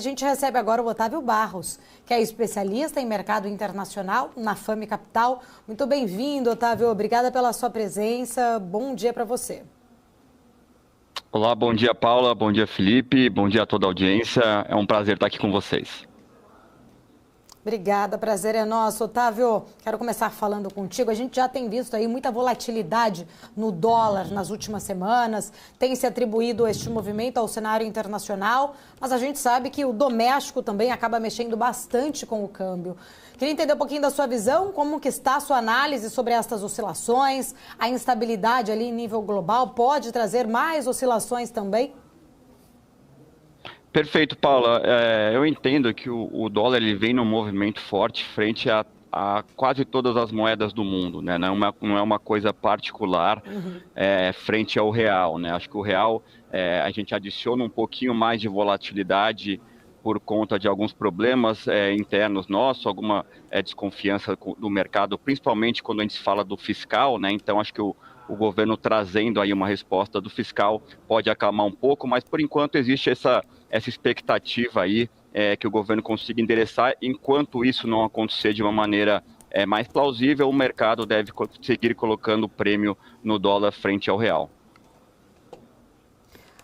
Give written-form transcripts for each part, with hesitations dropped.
A gente recebe agora o Otávio Barros, que é especialista em mercado internacional na Fame Capital. Muito bem-vindo, Otávio. Obrigada pela sua presença. Bom dia para você. Olá, bom dia, Paula. Bom dia, Felipe. Bom dia a toda a audiência. É um prazer estar aqui com vocês. Obrigada, prazer é nosso. Otávio, quero começar falando contigo. A gente já tem visto aí muita volatilidade no dólar nas últimas semanas, tem se atribuído este movimento ao cenário internacional, mas a gente sabe que o doméstico também acaba mexendo bastante com o câmbio. Queria entender um pouquinho da sua visão, como que está a sua análise sobre estas oscilações, a instabilidade ali em nível global pode trazer mais oscilações também? Perfeito, Paula. Eu entendo que o dólar ele vem num movimento forte frente a quase todas as moedas do mundo, né? Não é uma coisa particular frente ao real, né? Acho que o real, a gente adiciona um pouquinho mais de volatilidade por conta de alguns problemas internos nossos, alguma desconfiança do mercado, principalmente quando a gente fala do fiscal, né? Então, acho que o governo trazendo aí uma resposta do fiscal pode acalmar um pouco, mas por enquanto existe essa expectativa aí que o governo consiga endereçar. Enquanto isso não acontecer de uma maneira mais plausível, o mercado deve seguir colocando o prêmio no dólar frente ao real.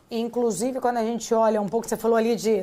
Inclusive, quando a gente olha um pouco, você falou ali de,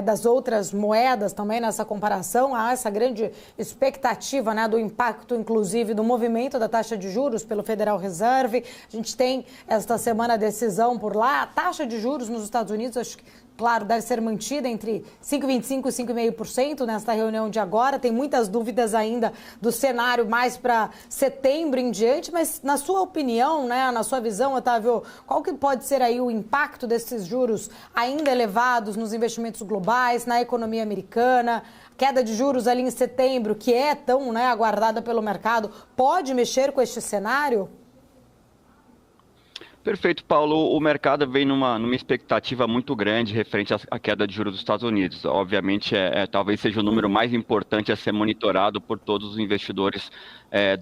das outras moedas também nessa comparação, há essa grande expectativa, do impacto, inclusive, do movimento da taxa de juros pelo Federal Reserve. A gente tem esta semana a decisão por lá. A taxa de juros nos Estados Unidos, acho que, claro, deve ser mantida entre 5,25% e 5,5% nesta reunião de agora. Tem muitas dúvidas ainda do cenário mais para setembro em diante, mas na sua opinião, na sua visão, Otávio, qual que pode ser aí o impacto desses juros ainda elevados nos investimentos globais, na economia americana? Queda de juros ali em setembro, que é tão aguardada pelo mercado, pode mexer com este cenário? Perfeito, Paulo. O mercado vem numa expectativa muito grande referente à queda de juros dos Estados Unidos. Obviamente, talvez seja o número mais importante a ser monitorado por todos os investidores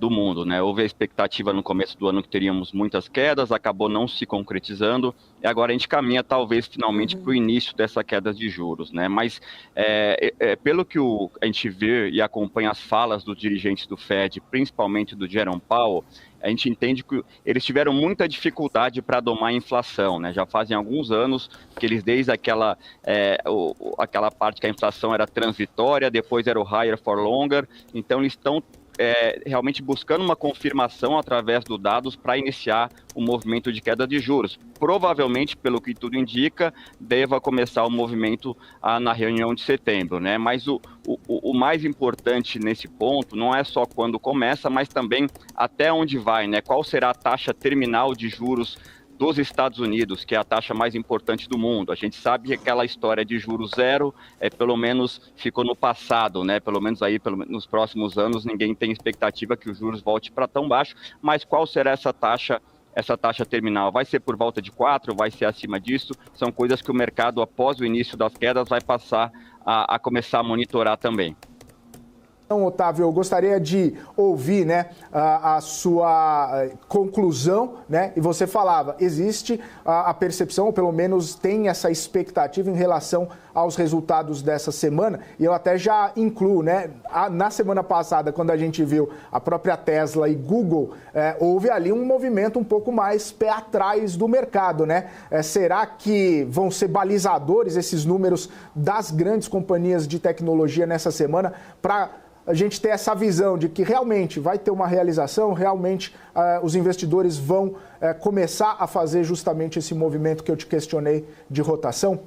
do mundo, né? Houve a expectativa no começo do ano que teríamos muitas quedas, acabou não se concretizando, e agora a gente caminha talvez finalmente para o início dessa queda de juros, né? Mas pelo que a gente vê e acompanha as falas dos dirigentes do Fed, principalmente do Jerome Powell, a gente entende que eles tiveram muita dificuldade para domar a inflação, né? Já fazem alguns anos que eles, desde aquela parte que a inflação era transitória, depois era o higher for longer, então eles estão realmente buscando uma confirmação através dos dados para iniciar o movimento de queda de juros. Provavelmente, pelo que tudo indica, deva começar o movimento na reunião de setembro, né? Mas o mais importante nesse ponto não é só quando começa, mas também até onde vai, né? Qual será a taxa terminal de juros dos Estados Unidos, que é a taxa mais importante do mundo. A gente sabe que aquela história de juros zero, pelo menos ficou no passado, né? Pelo menos aí, nos próximos anos, ninguém tem expectativa que os juros volte para tão baixo, mas qual será essa taxa terminal? Vai ser por volta de 4, vai ser acima disso? São coisas que o mercado, após o início das quedas, vai passar a começar a monitorar também. Então, Otávio, eu gostaria de ouvir a sua conclusão, e você falava, existe a percepção, ou pelo menos tem essa expectativa em relação aos resultados dessa semana, e eu até já incluo, na semana passada, quando a gente viu a própria Tesla e Google, houve ali um movimento um pouco mais pé atrás do mercado, será que vão ser balizadores esses números das grandes companhias de tecnologia nessa semana para a gente ter essa visão de que realmente vai ter uma realização, realmente os investidores vão começar a fazer justamente esse movimento que eu te questionei de rotação?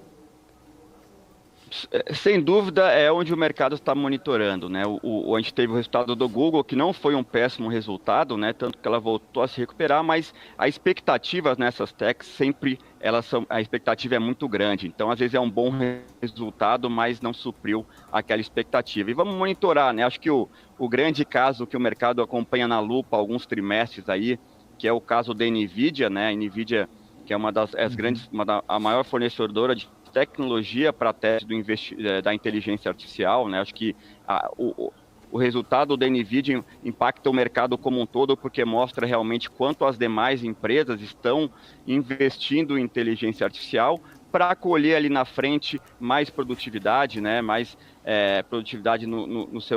Sem dúvida, é onde o mercado está monitorando, né? A gente teve o resultado do Google, que não foi um péssimo resultado, né? Tanto que ela voltou a se recuperar, mas a expectativa nessas techs sempre a expectativa é muito grande. Então, às vezes é um bom resultado, mas não supriu aquela expectativa. E vamos monitorar, né? Acho que o grande caso que o mercado acompanha na lupa há alguns trimestres aí, que é o caso da NVIDIA, né? A NVIDIA, que é a maior fornecedora de tecnologia para a tese da inteligência artificial, né? Acho que o resultado da NVIDIA impacta o mercado como um todo, porque mostra realmente quanto as demais empresas estão investindo em inteligência artificial, para colher ali na frente mais produtividade, né? Mais produtividade nos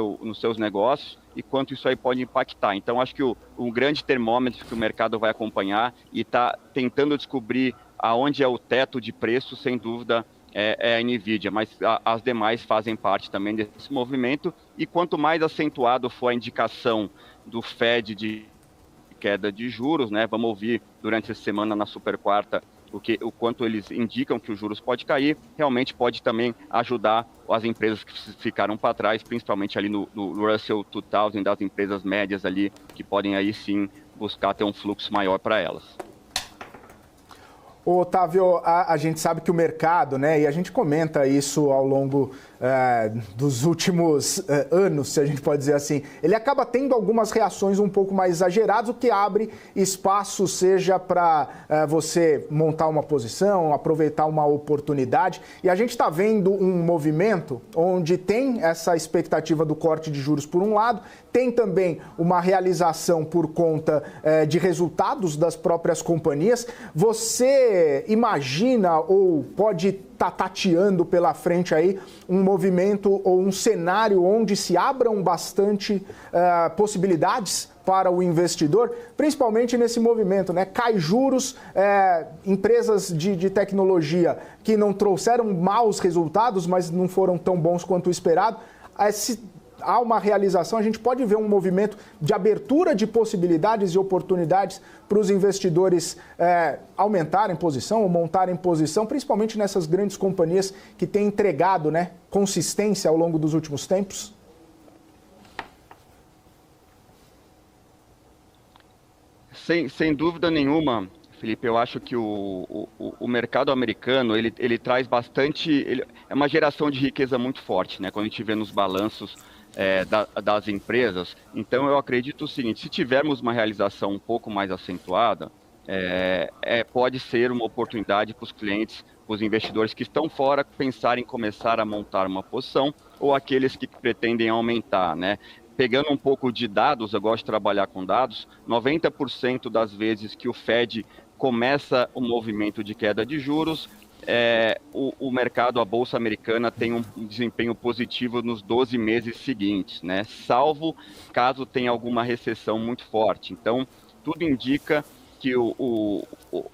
seus negócios e quanto isso aí pode impactar. Então, acho que o grande termômetro que o mercado vai acompanhar e está tentando descobrir aonde é o teto de preço, sem dúvida, é a NVIDIA, mas as demais fazem parte também desse movimento, e quanto mais acentuado for a indicação do Fed de queda de juros, né, vamos ouvir durante essa semana na super quarta o quanto eles indicam que os juros pode cair, realmente pode também ajudar as empresas que ficaram para trás, principalmente ali no Russell 2000, das empresas médias ali, que podem aí sim buscar ter um fluxo maior para elas. Ô, Otávio, a gente sabe que o mercado, né, e a gente comenta isso ao longo dos últimos anos, se a gente pode dizer assim, ele acaba tendo algumas reações um pouco mais exageradas, o que abre espaço, seja para você montar uma posição, aproveitar uma oportunidade. E a gente está vendo um movimento onde tem essa expectativa do corte de juros por um lado, tem também uma realização por conta de resultados das próprias companhias. Você imagina ou pode estar tateando pela frente aí um movimento ou um cenário onde se abram bastante possibilidades para o investidor, principalmente nesse movimento, né? Cai juros, empresas de tecnologia que não trouxeram maus resultados, mas não foram tão bons quanto o esperado. Há uma realização, a gente pode ver um movimento de abertura de possibilidades e oportunidades para os investidores aumentarem posição ou montarem posição, principalmente nessas grandes companhias que têm entregado, né, consistência ao longo dos últimos tempos? Sem dúvida nenhuma, Felipe, eu acho que o mercado americano, ele traz bastante... é uma geração de riqueza muito forte, né? Quando a gente vê nos balanços das empresas. Então, eu acredito o seguinte, se tivermos uma realização um pouco mais acentuada, pode ser uma oportunidade para os clientes, para os investidores que estão fora, pensarem em começar a montar uma posição, ou aqueles que pretendem aumentar, né? Pegando um pouco de dados, eu gosto de trabalhar com dados, 90% das vezes que o Fed começa o movimento de queda de juros, o mercado, a Bolsa Americana, tem um desempenho positivo nos 12 meses seguintes, né? Salvo caso tenha alguma recessão muito forte. Então, tudo indica que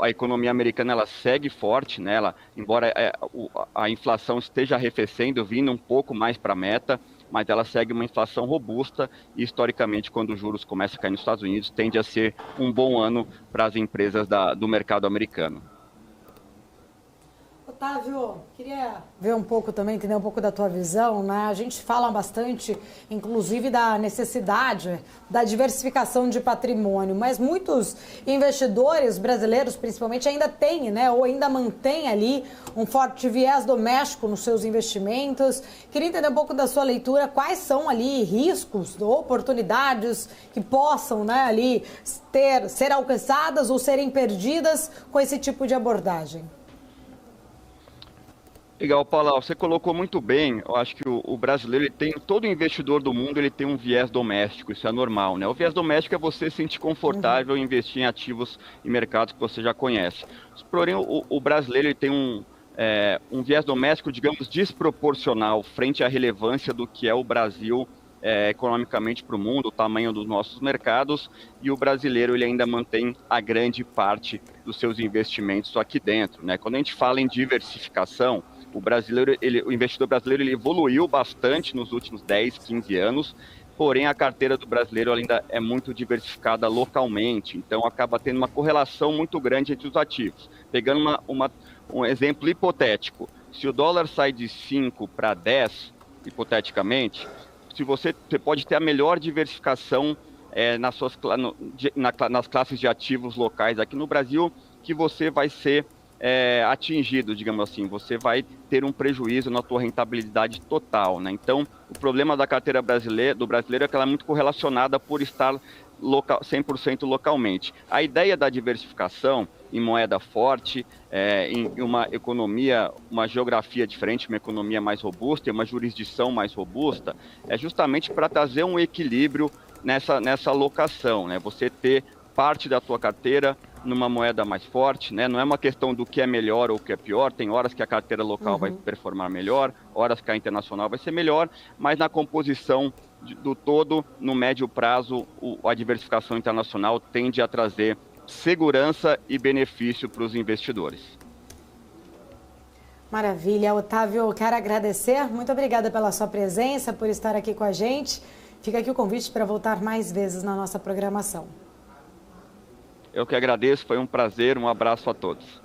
a economia americana ela segue forte, né? Embora a inflação esteja arrefecendo, vindo um pouco mais para a meta, mas ela segue uma inflação robusta e, historicamente, quando os juros começam a cair nos Estados Unidos, tende a ser um bom ano para as empresas do mercado americano. Otávio, queria ver um pouco também, entender um pouco da tua visão, né? A gente fala bastante, inclusive, da necessidade da diversificação de patrimônio, mas muitos investidores brasileiros, principalmente, ainda têm, né? Ou ainda mantêm ali um forte viés doméstico nos seus investimentos. Queria entender um pouco da sua leitura, quais são ali riscos, oportunidades que possam, né, ali ser alcançadas ou serem perdidas com esse tipo de abordagem. Legal, Paula, você colocou muito bem. Eu acho que o brasileiro, todo investidor do mundo, ele tem um viés doméstico, isso é normal, né? O viés doméstico é você se sentir confortável em investir em ativos e mercados que você já conhece. Porém, o brasileiro ele tem um viés doméstico, digamos, desproporcional frente à relevância do que é o Brasil economicamente para o mundo, o tamanho dos nossos mercados, e o brasileiro ele ainda mantém a grande parte dos seus investimentos aqui dentro, né? Quando a gente fala em diversificação, o investidor brasileiro ele evoluiu bastante nos últimos 10, 15 anos, porém a carteira do brasileiro ainda é muito diversificada localmente, então acaba tendo uma correlação muito grande entre os ativos. Pegando um exemplo hipotético, se o dólar sai de 5 para 10, hipoteticamente, você pode ter a melhor diversificação nas classes de ativos locais aqui no Brasil, que você vai ser atingido, digamos assim, você vai ter um prejuízo na tua rentabilidade total, né? Então, o problema da carteira do brasileiro é que ela é muito correlacionada por estar 100% localmente. A ideia da diversificação em moeda forte, em uma economia, uma geografia diferente, uma economia mais robusta e uma jurisdição mais robusta, é justamente para trazer um equilíbrio nessa alocação, né? Você ter parte da tua carteira numa moeda mais forte, né? Não é uma questão do que é melhor ou o que é pior, tem horas que a carteira local vai performar melhor, horas que a internacional vai ser melhor, mas na composição do todo, no médio prazo, a diversificação internacional tende a trazer segurança e benefício para os investidores. Maravilha, Otávio, quero agradecer, muito obrigada pela sua presença, por estar aqui com a gente. Fica aqui o convite para voltar mais vezes na nossa programação. Eu que agradeço, foi um prazer, um abraço a todos.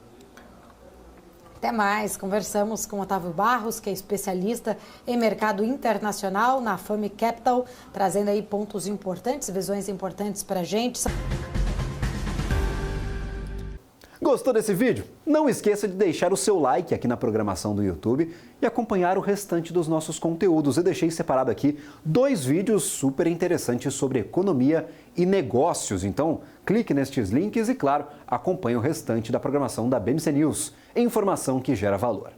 Até mais, conversamos com Otávio Barros, que é especialista em mercado internacional na Fame Capital, trazendo aí pontos importantes, visões importantes para a gente. Gostou desse vídeo? Não esqueça de deixar o seu like aqui na programação do YouTube e acompanhar o restante dos nossos conteúdos. Eu deixei separado aqui 2 vídeos super interessantes sobre economia e negócios. Então, clique nestes links e, claro, acompanhe o restante da programação da BMC News. Informação que gera valor.